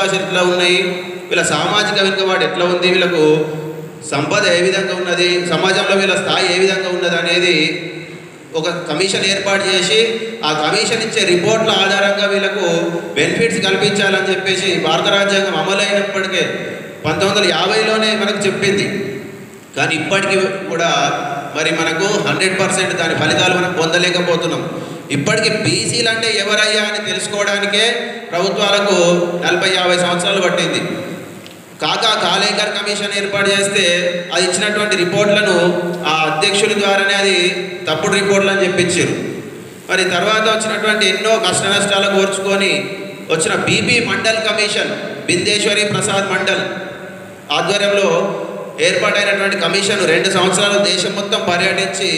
అవకాశాలు ఎట్లా ఉన్నాయి, వీళ్ళ సామాజిక వెనుకబాటు ఎట్లా ఉంది, వీళ్ళకు సంపద ఏ విధంగా ఉన్నది, సమాజంలో వీళ్ళ స్థాయి ఏ విధంగా ఉన్నది అనేది ఒక కమిషన్ ఏర్పాటు చేసి ఆ కమిషన్ ఇచ్చే రిపోర్ట్ల ఆధారంగా వీళ్ళకు బెనిఫిట్స్ కల్పించాలని చెప్పేసి భారత రాజ్యాంగం అమలైనప్పటికే 1950లోనే మనకు చెప్పింది. కానీ ఇప్పటికీ కూడా మరి మనకు 100% దాని ఫలితాలు మనం పొందలేకపోతున్నాం. ఇప్పటికీ బీసీలు అంటే ఎవరయ్యా అని తెలుసుకోవడానికే ప్రభుత్వాలకు 40-50 సంవత్సరాలు పట్టింది. కాలేకర్ కమిషన్ ఏర్పాటు చేస్తే అది ఇచ్చినటువంటి రిపోర్ట్లను ఆ అధ్యక్షుడి ద్వారానే అది తప్పుడు రిపోర్ట్లు అని చెప్పించారు. మరి తర్వాత వచ్చినటువంటి ఎన్నో కష్ట నష్టాలు కోర్చుకొని వచ్చిన బీపీ మండల్ కమిషన్, బిందేశ్వరి ప్రసాద్ మండల్ ఆధ్వర్యంలో ఏర్పాటైనటువంటి కమిషన్ 2 సంవత్సరాలు దేశం మొత్తం పర్యటించి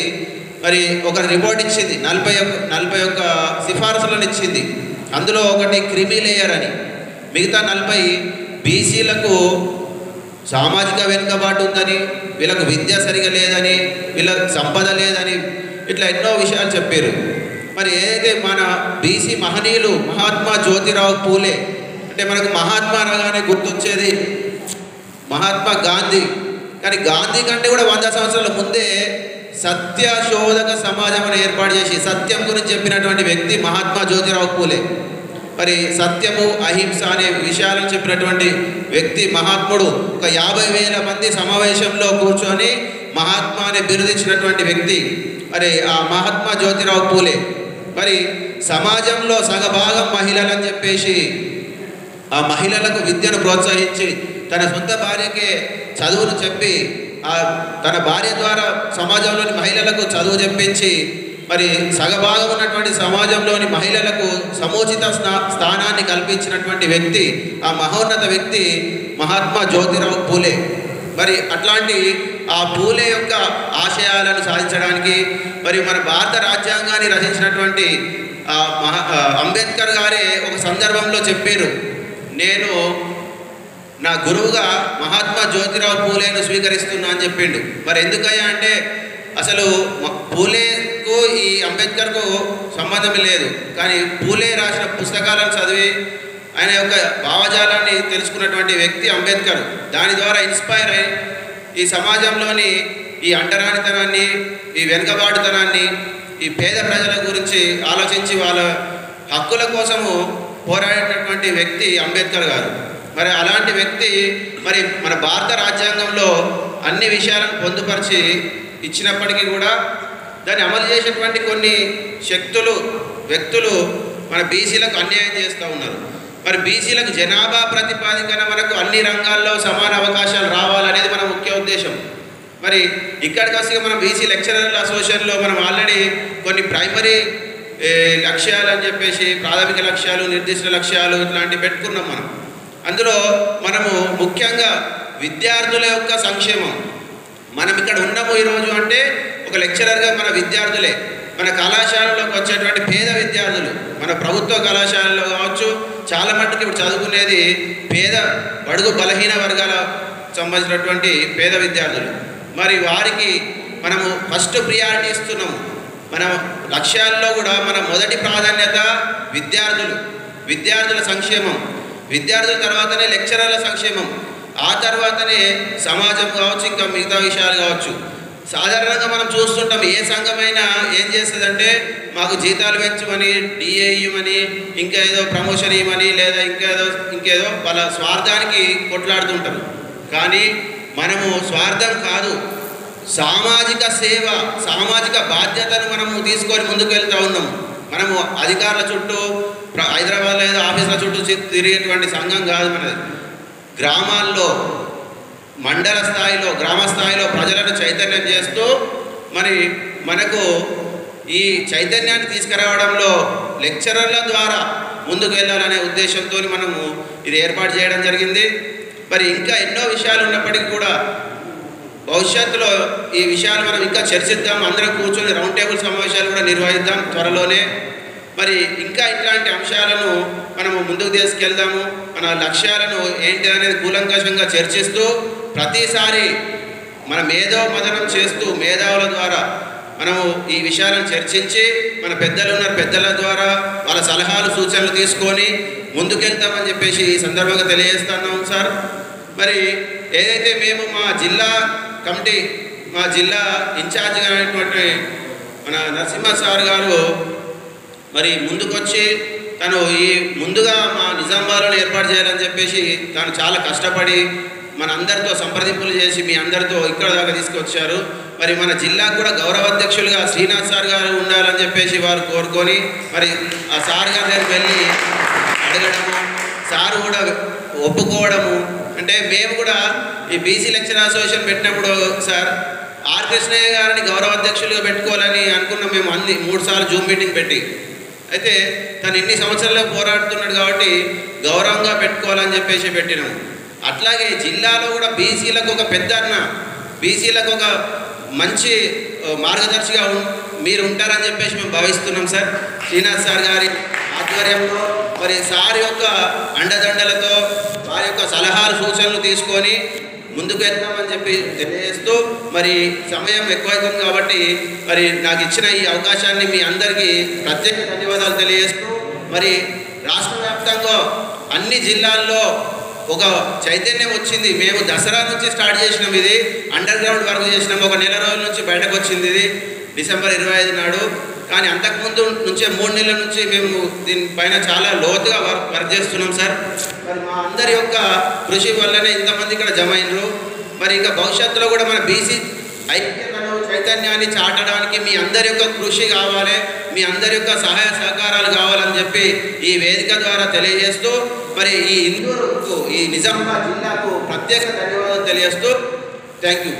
మరి ఒక రిపోర్ట్ ఇచ్చింది. 41 సిఫార్సులను ఇచ్చింది. అందులో ఒకటి క్రిమి లేయర్ అని, మిగతా 40 బీసీలకు సామాజిక వెనుకబాటు ఉందని, వీళ్ళకు విద్య సరిగా లేదని, వీళ్ళకు సంపద లేదని, ఇట్లా ఎన్నో విషయాలు చెప్పారు. మరి ఏదైతే మన బీసీ మహనీయులు మహాత్మా జ్యోతిరావు పూలే, అంటే మనకు మహాత్మా అనగానే గుర్తొచ్చేది మహాత్మా గాంధీ, కానీ గాంధీ కంటే కూడా 100 సంవత్సరాల ముందే సత్యశోధక సమాజం అని ఏర్పాటు చేసి సత్యం గురించి చెప్పినటువంటి వ్యక్తి మహాత్మా జ్యోతిరావు పూలే. మరి సత్యము అహింస అనే విషయాలను చెప్పినటువంటి వ్యక్తి మహాత్ముడు. ఒక 50,000 మంది సమావేశంలో కూర్చొని మహాత్మా అనే బిరుదిచ్చినటువంటి వ్యక్తి మరి ఆ మహాత్మా జ్యోతిరావు పూలే. మరి సమాజంలో సగభాగం మహిళలని చెప్పేసి ఆ మహిళలకు విద్యను ప్రోత్సహించి తన సొంత భార్యకే చదువును చెప్పి తన భార్య ద్వారా సమాజంలోని మహిళలకు చదువు చెప్పించి మరి సగభాగం ఉన్నటువంటి సమాజంలోని మహిళలకు సముచిత స్థానాన్ని కల్పించినటువంటి వ్యక్తి, ఆ మహోన్నత వ్యక్తి మహాత్మా జ్యోతిరావు పూలే. మరి అట్లాంటి ఆ పూలే యొక్క ఆశయాలను సాధించడానికి మరి మన భారత రాజ్యాంగాన్ని రచించినటువంటి అంబేద్కర్ గారే ఒక సందర్భంలో చెప్పారు, నేను నా గురువుగా మహాత్మా జ్యోతిరావు పూలేను స్వీకరిస్తున్నా అని చెప్పిండు. మరి ఎందుకయ్యా అంటే అసలు పూలేకు ఈ అంబేద్కర్కు సంబంధం లేదు, కానీ పూలే రాసిన పుస్తకాలను చదివి ఆయన యొక్క భావజాలాన్ని తెలుసుకున్నటువంటి వ్యక్తి అంబేద్కర్. దాని ద్వారా ఇన్స్పైర్ అయి ఈ సమాజంలోని ఈ అంటరానితనాన్ని, ఈ వెనుకబాటుతనాన్ని, ఈ పేద ప్రజల గురించి ఆలోచించి వాళ్ళ హక్కుల కోసము పోరాడేటటువంటి వ్యక్తి అంబేద్కర్ గారు. మరి అలాంటి వ్యక్తి మరి మన భారత రాజ్యాంగంలో అన్ని విషయాలను పొందుపరిచి ఇచ్చినప్పటికీ కూడా దాన్ని అమలు చేసేటువంటి కొన్ని వ్యక్తులు మన బీసీలకు అన్యాయం చేస్తూ ఉన్నారు. మరి బీసీలకు జనాభా ప్రతిపాదికన మనకు అన్ని రంగాల్లో సమాన అవకాశాలు రావాలనేది మన ముఖ్య ఉద్దేశం. మరి ఇక్కడికి వస్తే మనం బీసీ లెక్చరర్ల అసోసియేషన్లో మనం ఆల్రెడీ కొన్ని ప్రైమరీ లక్ష్యాలు అని చెప్పేసి ప్రాథమిక లక్ష్యాలు, నిర్దిష్ట లక్ష్యాలు ఇట్లాంటివి పెట్టుకున్నాం మనం. అందులో మనము ముఖ్యంగా విద్యార్థుల యొక్క సంక్షేమం, మనం ఇక్కడ ఉన్నాము ఈరోజు అంటే ఒక లెక్చరర్గా మన విద్యార్థులే, మన కళాశాలలోకి వచ్చేటువంటి పేద విద్యార్థులు, మన ప్రభుత్వ కళాశాలలో కావచ్చు, చాలా మట్టుకు ఇప్పుడు చదువుకునేది పేద బడుగు బలహీన వర్గాల సంబంధించినటువంటి పేద విద్యార్థులు. మరి వారికి మనము ఫస్ట్ ప్రియారిటీ ఇస్తున్నాము. మన లక్ష్యాల్లో కూడా మన మొదటి ప్రాధాన్యత విద్యార్థుల సంక్షేమం, విద్యార్థుల తర్వాతనే లెక్చరర్ల సంక్షేమం, ఆ తర్వాతనే సమాజం కావచ్చు, ఇంకా మిగతా విషయాలు కావచ్చు. సాధారణంగా మనం చూస్తుంటాం, ఏ సంఘమైనా ఏం చేస్తుందంటే మాకు జీతాలు పెంచమని, డిఏ ఇవ్వమని, ఇంకా ఏదో ప్రమోషన్ ఇవ్వమని, లేదా ఇంకేదో వాళ్ళ స్వార్థానికి కొట్లాడుతుంటారు. కానీ మనము స్వార్థం కాదు, సామాజిక సేవ, సామాజిక బాధ్యతను మనము తీసుకొని ముందుకు వెళ్తూ ఉన్నాము. మనము అధికారుల చుట్టూ, హైదరాబాద్లో ఏదో ఆఫీసుల చుట్టూ తిరిగేటువంటి సంఘం కాదు మనది. గ్రామాల్లో, మండల స్థాయిలో, గ్రామ స్థాయిలో ప్రజలను చైతన్యం చేస్తూ మరి మనకు ఈ చైతన్యాన్ని తీసుకురావడంలో లెక్చరర్ల ద్వారా ముందుకు వెళ్ళాలనే ఉద్దేశంతో మనము ఇది ఏర్పాటు చేయడం జరిగింది. మరి ఇంకా ఎన్నో విషయాలు ఉన్నప్పటికీ కూడా భవిష్యత్తులో ఈ విషయాలు మనం ఇంకా చర్చిద్దాం, అందరం కూర్చొని రౌండ్ టేబుల్ సమావేశాలు కూడా నిర్వహిద్దాం త్వరలోనే. మరి ఇంకా ఇట్లాంటి అంశాలను మనము ముందుకు తీసుకెళ్దాము. మన లక్ష్యాలను ఏంటి అనేది కూలంకషంగా చర్చిస్తూ ప్రతిసారి మన మేధో మదనం చేస్తూ మేధావుల ద్వారా మనము ఈ విషయాలను చర్చించి మన పెద్దలు ఉన్నారు, పెద్దల ద్వారా వాళ్ళ సలహాలు సూచనలు తీసుకొని ముందుకెళ్తామని చెప్పేసి ఈ సందర్భంగా తెలియజేస్తున్నాం సార్. మరి ఏదైతే మేము మా జిల్లా కమిటీ, మా జిల్లా ఇన్ఛార్జిగా అయినటువంటి మన నరసింహ సార్ గారు మరి ముందుకొచ్చి తను ఈ ముందుగా మా నిజామాబాద్లో ఏర్పాటు చేయాలని చెప్పేసి తను చాలా కష్టపడి మన అందరితో సంప్రదింపులు చేసి మీ అందరితో ఇక్కడ దాకా తీసుకొచ్చారు. మరి మన జిల్లాకు కూడా గౌరవ అధ్యక్షులుగా శ్రీనాథ్ సార్ గారు ఉండాలని చెప్పేసి వారు కోరుకొని మరి ఆ సార్ గారి దగ్గరికి వెళ్ళి అడగడము, సార్ కూడా ఒప్పుకోవడము. అంటే మేము కూడా ఈ బీసీ లెక్చర్ అసోసియేషన్ పెట్టినప్పుడు సార్ ఆర్ కృష్ణయ్య గారిని గౌరవ అధ్యక్షులుగా పెట్టుకోవాలని అనుకున్నాం మేము. 3 సార్లు జూమ్ మీటింగ్ పెట్టి, అయితే తను ఇన్ని సంవత్సరాల్లో పోరాడుతున్నాడు కాబట్టి గౌరవంగా పెట్టుకోవాలని చెప్పేసి పెట్టినాం. అట్లాగే జిల్లాలో కూడా బీసీలకు ఒక పెద్ద అన్న, బీసీలకు ఒక మంచి మార్గదర్శిగా మీరు ఉంటారని చెప్పేసి మేము భావిస్తున్నాం సార్. శ్రీనాథ్ సార్ గారి ఆధ్వర్యంలో మరి సార్ యొక్క అండదండలతో వారి యొక్క సలహాలు సూచనలు తీసుకొని ముందుకు వెళ్తామని చెప్పి తెలియజేస్తూ, మరి సమయం ఎక్కువైతుంది కాబట్టి మరి నాకు ఇచ్చిన ఈ అవకాశాన్ని మీ అందరికీ ప్రత్యేక ధన్యవాదాలు తెలియజేస్తూ, మరి రాష్ట్ర వ్యాప్తంగా అన్ని జిల్లాల్లో ఒక చైతన్యం వచ్చింది. మేము దసరా నుంచి స్టార్ట్ చేసినాం, ఇది అండర్ గ్రౌండ్ వర్క్ చేసినాం. ఒక నెల రోజుల నుంచి బయటకు వచ్చింది ఇది డిసెంబర్ 25 నాడు. కానీ అంతకుముందు నుంచే 3 నెలల నుంచి మేము దీనిపైన చాలా లోతుగా వర్క్ చేస్తున్నాం సార్. మరి మా అందరి యొక్క కృషి వల్లనే ఇంతమంది ఇక్కడ జమ అయినరు. మరి ఇంకా భవిష్యత్తులో కూడా మన బీసీ ఐక్యతను చైతన్యాన్ని చాటడానికి మీ అందరి యొక్క కృషి కావాలి, మీ అందరి యొక్క సహాయ సహకారాలు కావాలని చెప్పి ఈ వేదిక ద్వారా తెలియజేస్తూ, మరి ఈ ఇందూరుకు, ఈ నిజామాబాద్ జిల్లాకు ప్రత్యేక ధన్యవాదాలు తెలియజేస్తూ థ్యాంక్ యూ.